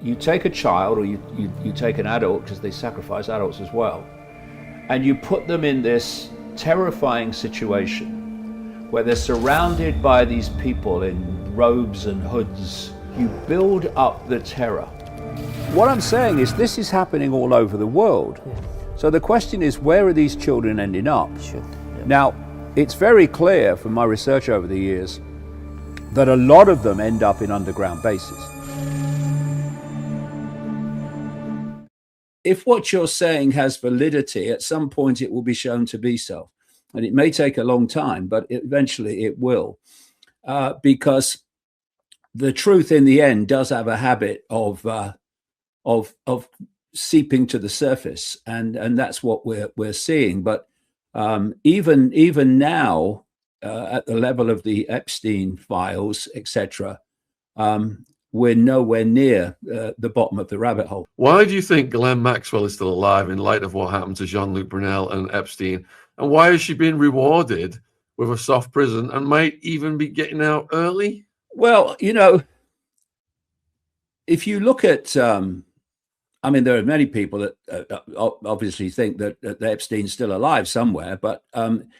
you take a child, or you take an adult, because they sacrifice adults as well, and you put them in this terrifying situation where they're surrounded by these people in robes and hoods. You build up the terror. What I'm saying is this is happening all over the world. So the question is, where are these children ending up? Sure. Yeah. Now, it's very clear from my research over the years that a lot of them end up in underground bases. If what you're saying has validity, at some point it will be shown to be so. And it may take a long time, but eventually it will. Because the truth in the end does have a habit of seeping to the surface. And that's what we're seeing. But even now, at the level of the Epstein files, etc., we're nowhere near the bottom of the rabbit hole. Why do you think Ghislaine Maxwell is still alive in light of what happened to Jean-Luc Brunel and Epstein? And why is she being rewarded with a soft prison and might even be getting out early? Well, if you look at, there are many people that obviously think that Epstein's still alive somewhere. But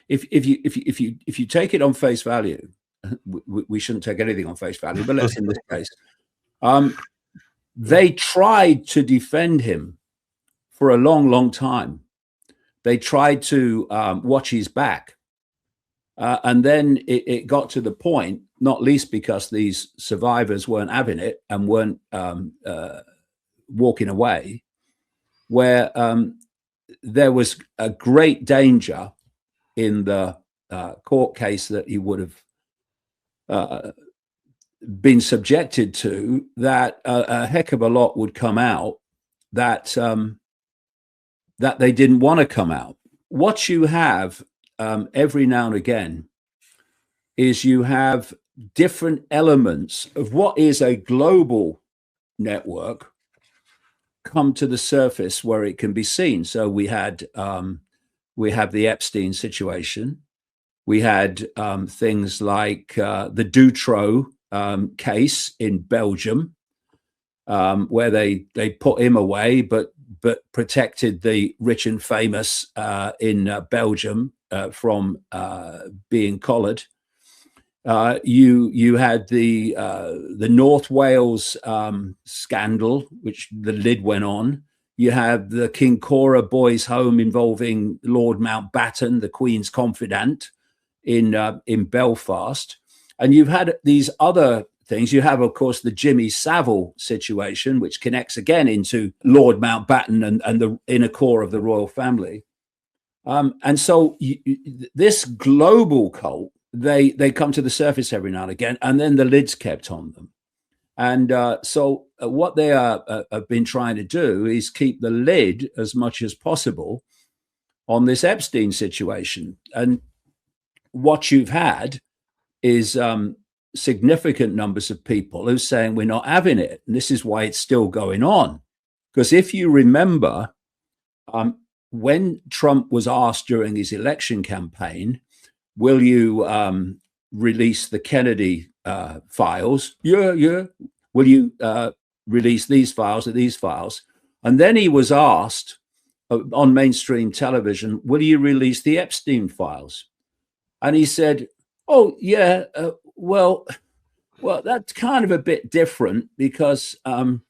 if you take it on face value, we shouldn't take anything on face value, but let's in this case. They tried to defend him for a long, long time. They tried to watch his back. And then it got to the point, not least because these survivors weren't having it and weren't walking away, where there was a great danger in the court case that he would have been subjected to, that a heck of a lot would come out that that they didn't want to come out. What you have every now and again is you have different elements of what is a global network come to the surface where it can be seen. So we have the Epstein situation. We had things like the Dutroux case in Belgium, where they put him away, but protected the rich and famous in Belgium from being collared. You had the North Wales scandal, which the lid went on. You have the Kincora boys' home involving Lord Mountbatten, the Queen's confidant, in Belfast. And you've had these other things. You have, of course, the Jimmy Savile situation, which connects again into Lord Mountbatten and the inner core of the royal family. And so this global cult, they come to the surface every now and again, and then the lid's kept on them. And so what they have been trying to do is keep the lid as much as possible on this Epstein situation. And what you've had is significant numbers of people who are saying we're not having it. And this is why it's still going on. Because if you remember, when Trump was asked during his election campaign, will you release the Kennedy files? Yeah. Will you release these files or these files? And then he was asked on mainstream television, will you release the Epstein files? And he said, oh, yeah, well, that's kind of a bit different because, I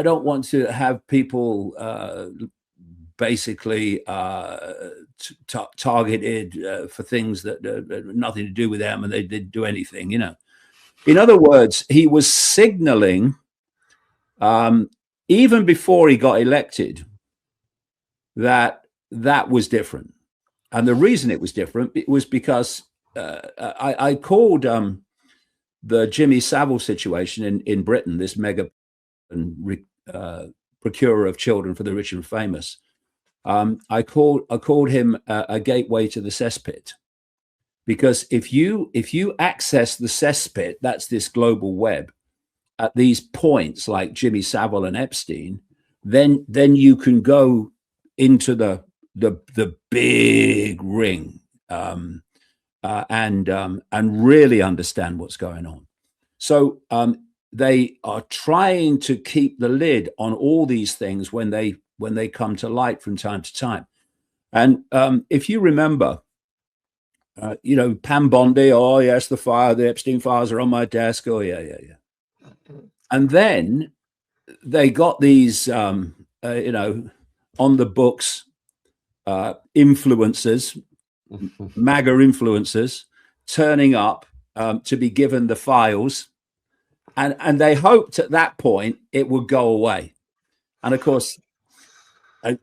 don't want to have people basically targeted for things that had nothing to do with them, and they didn't do anything, In other words, he was signaling, even before he got elected, that was different. And the reason it was different was because I called the Jimmy Savile situation in Britain, this mega procurer of children for the rich and famous. I called him a gateway to the cesspit, because if you access the cesspit, that's this global web, at these points like Jimmy Savile and Epstein, then you can go into the big ring and really understand what's going on. So they are trying to keep the lid on all these things when they come to light from time to time. And if you remember, Pam Bondi, oh yes, the Epstein files are on my desk. Oh yeah. And then they got these, on the books influencers, MAGA influencers, turning up to be given the files, and they hoped at that point it would go away. And of course,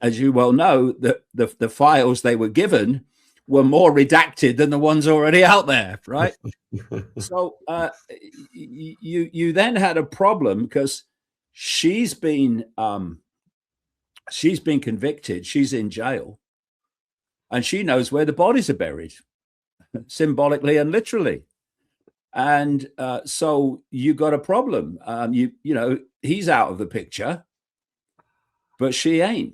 as you well know, the files they were given were more redacted than the ones already out there, right? So you then had a problem because she's been convicted, she's in jail, and she knows where the bodies are buried, symbolically and literally. And so you got a problem. He's out of the picture, but she ain't.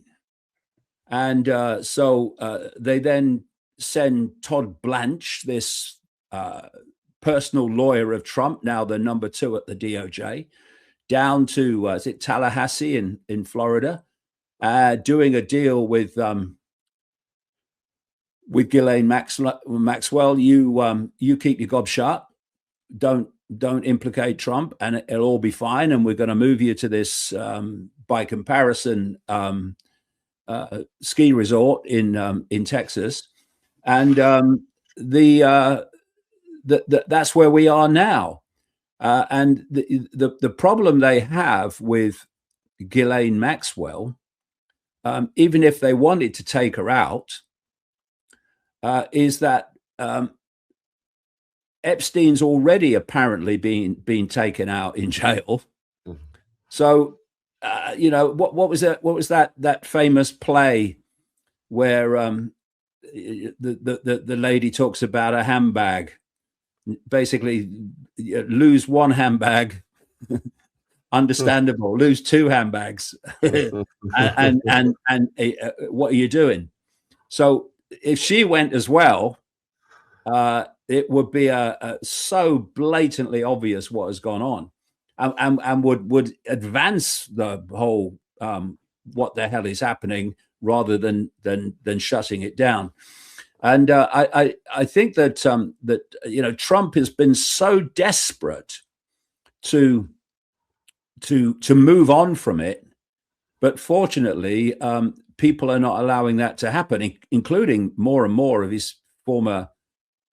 And so they then send Todd Blanche, this personal lawyer of Trump, now the number 2 at the DOJ, down to is it Tallahassee in Florida, doing a deal with Ghislaine Maxwell. You keep your gob shut. Don't implicate Trump, and it'll all be fine. And we're going to move you to this by comparison ski resort in Texas, and that's where we are now. And the problem they have with Ghislaine Maxwell, even if they wanted to take her out, is that Epstein's already apparently been taken out in jail. So what was that? What was that famous play where the lady talks about a handbag? Basically, lose one handbag, understandable. Lose 2 handbags, and what are you doing? So if she went as well, it would be so blatantly obvious what has gone on, and would advance the whole what the hell is happening rather than shutting it down. And I think that Trump has been so desperate to move on from it, but fortunately, people are not allowing that to happen, including more and more of his former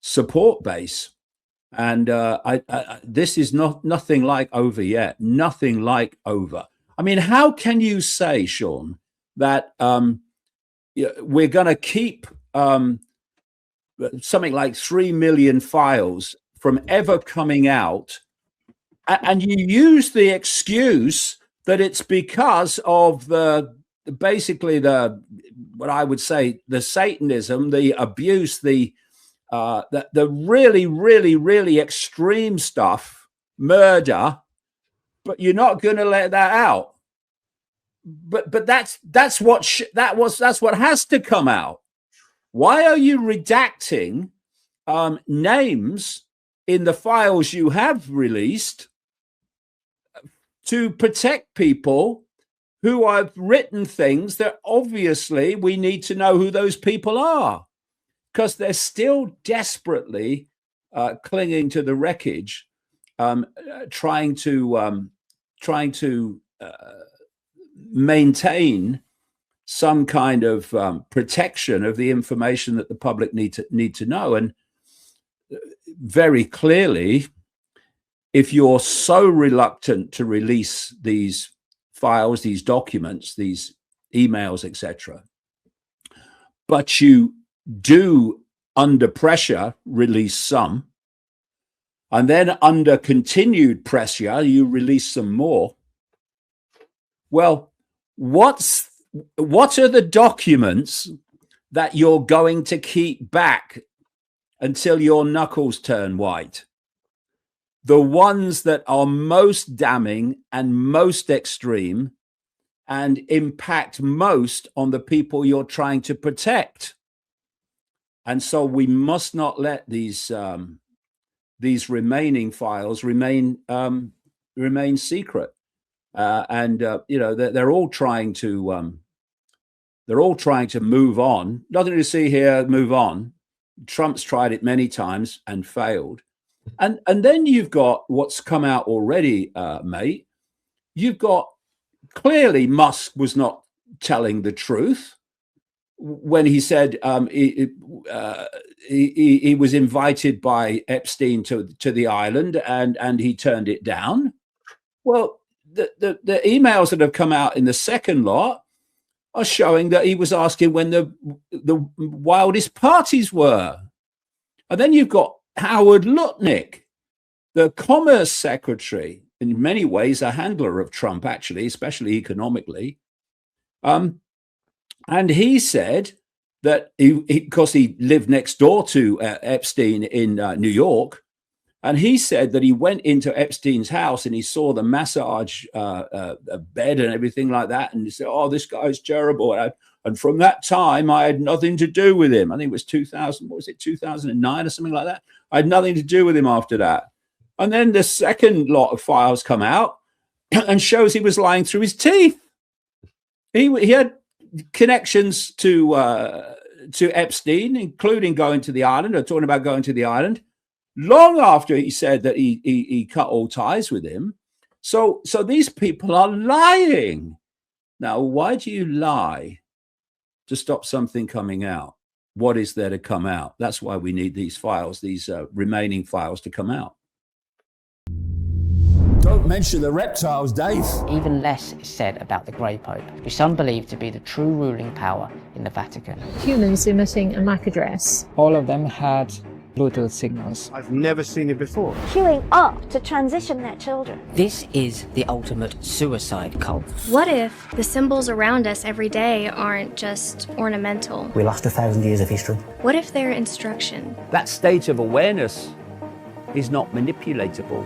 support base. And this is nothing like over yet. Nothing like over. I mean, how can you say, Sean, that we're going to keep something like 3 million files from ever coming out, and you use the excuse that it's because of basically what I would say, the Satanism, the abuse, the really, really, really extreme stuff, murder, but you're not going to let that out. But that's what has to come out. Why are you redacting names in the files you have released to protect people who have written things that obviously we need to know who those people are, because they're still desperately clinging to the wreckage, trying to maintain some kind of protection of the information that the public need to know. And very clearly, if you're so reluctant to release these files, these documents, these emails, etc., but you do, under pressure, release some, and then under continued pressure, you release some more. Well, what are the documents that you're going to keep back until your knuckles turn white? The ones that are most damning and most extreme and impact most on the people you're trying to protect. And so we must not let these remaining files remain remains secret. They're all trying to move on. Nothing to see here, move on. Trump's tried it many times and failed. And then you've got what's come out already, mate. You've got clearly Musk was not telling the truth when he said he was invited by Epstein to the island and he turned it down. Well, the emails that have come out in the second lot are showing that he was asking when the wildest parties were. And then you've got Howard Lutnick, the commerce secretary, in many ways a handler of Trump, actually, especially economically. And he said that because he lived next door to Epstein in New York, and he said that he went into Epstein's house and he saw the massage bed and everything like that. And he said, oh, this guy's terrible. And from that time, I had nothing to do with him. I think it was 2009 or something like that. I had nothing to do with him after that. And then the second lot of files come out and shows he was lying through his teeth. He had connections to Epstein, including going to the island, or talking about going to the island, long after he said that he cut all ties with him. So these people are lying. Now, why do you lie? To stop something coming out. What is there to come out? That's why we need these files, these remaining files to come out. Don't mention the reptiles, Dave. Even less is said about the Grey Pope, who some believe to be the true ruling power in the Vatican. Humans emitting a MAC address. All of them had Bluetooth signals. I've never seen it before. Queuing up to transition their children. This is the ultimate suicide cult. What if the symbols around us every day aren't just ornamental? We lost 1,000 years of history. What if they're instruction? That state of awareness is not manipulatable.